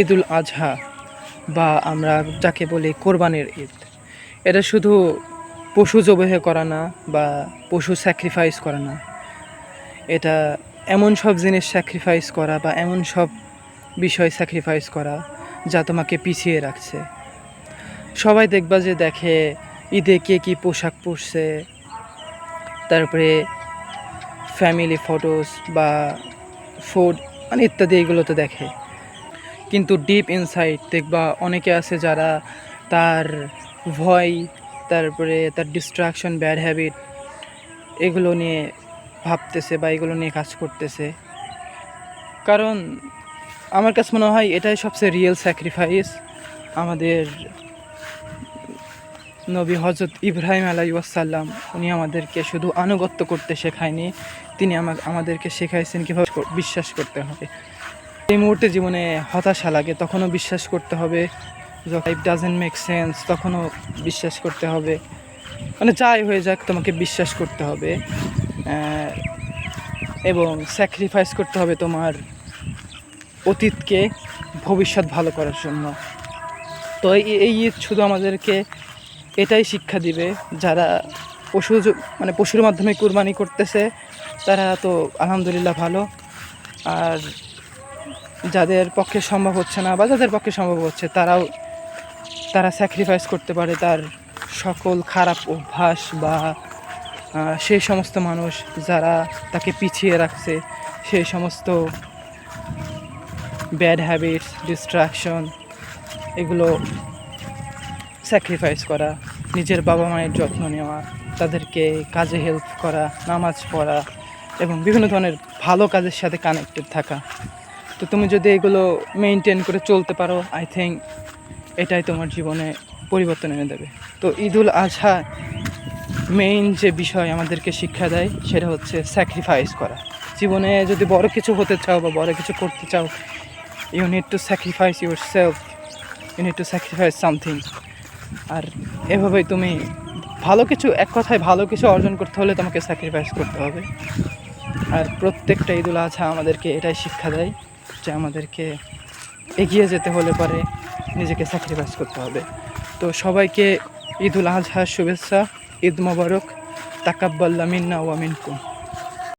ঈদুল আজহা বা আমরা যাকে বলি কোরবানির ঈদ, এটা শুধু পশু জবাই করা না বা পশু স্যাক্রিফাইস করা না, এটা এমন সব জিনিস স্যাক্রিফাইস করা বা এমন সব বিষয় স্যাক্রিফাইস করা যা তোমাকে পিছিয়ে রাখছে। সবাই দেখবা যে দেখে ঈদে কে কী পোশাক পরছে, তারপরে ফ্যামিলি ফটোস বা ফুড মানে ইত্যাদি এগুলো তো দেখে, কিন্তু ডিপ ইনসাইড দেখবা অনেকে আছে যারা তার ভয়, তারপরে তার ডিস্ট্রাকশন, ব্যাড হ্যাবিট এগুলো নিয়ে ভাবতেছে বা এগুলো নিয়ে কাজ করতেছে। কারণ আমার কাছে মনে হয় এটাই সবচেয়ে রিয়েল স্যাক্রিফাইস। আমাদের নবী হজরত ইব্রাহিম আলাইহিসসালাম উনি আমাদেরকে শুধু আনুগত্য করতে শেখায়নি, তিনি আমাদেরকে শেখাইছেন কীভাবে বিশ্বাস করতে হবে। এই মুহূর্তে জীবনে হতাশা লাগে তখনও বিশ্বাস করতে হবে, যখন ইট ডাজেন্ট মেক সেন্স তখনও বিশ্বাস করতে হবে, মানে যাই হয়ে যাক তোমাকে বিশ্বাস করতে হবে এবং স্যাক্রিফাইস করতে হবে তোমার অতীতকে ভবিষ্যৎ ভালো করার জন্য। তো এই ঈদ শুধু আমাদেরকে এটাই শিক্ষা দিবে, যারা পশুর মাধ্যমে কুরবানি করতেছে তারা তো আলহামদুলিল্লাহ ভালো, আর যাদের পক্ষে সম্ভব হচ্ছে না বা যাদের পক্ষে সম্ভব হচ্ছে তারা স্যাক্রিফাইস করতে পারে তার সকল খারাপ অভ্যাস বা সেই সমস্ত মানুষ যারা তাকে পিছিয়ে রাখছে, সেই সমস্ত ব্যাড হ্যাবিটস, ডিস্ট্রাকশন, এগুলো স্যাক্রিফাইস করা, নিজের বাবা মায়ের যত্ন নেওয়া, তাদেরকে কাজে হেল্প করা, নামাজ পড়া এবং বিভিন্ন ধরনের ভালো কাজের সাথে কানেক্টেড থাকা। তো তুমি যদি এগুলো মেনটেন করে চলতে পারো, আই থিঙ্ক এটাই তোমার জীবনে পরিবর্তন এনে দেবে। তো ঈদুল আজহা মেইন যে বিষয় আমাদেরকে শিক্ষা দেয় সেটা হচ্ছে স্যাক্রিফাইস করা। জীবনে যদি বড় কিছু হতে চাও বা বড় কিছু করতে চাও, you need to sacrifice yourself, you need to sacrifice something. আর এভাবেই তুমি এক কথায় ভালো কিছু অর্জন করতে হলে তোমাকে স্যাক্রিফাইস করতে হবে। আর প্রত্যেকটা ঈদুল আজহা আমাদেরকে এটাই শিক্ষা দেয় যে আমাদেরকে এগিয়ে যেতে হলে পরে নিজেকে স্যাক্রিফাইস করতে হবে। তো সবাইকে ঈদুল আজহার শুভেচ্ছা, ঈদ মোবারক, তাকাব্বাল্লাহ মিন্না ওয়া মিনকুম।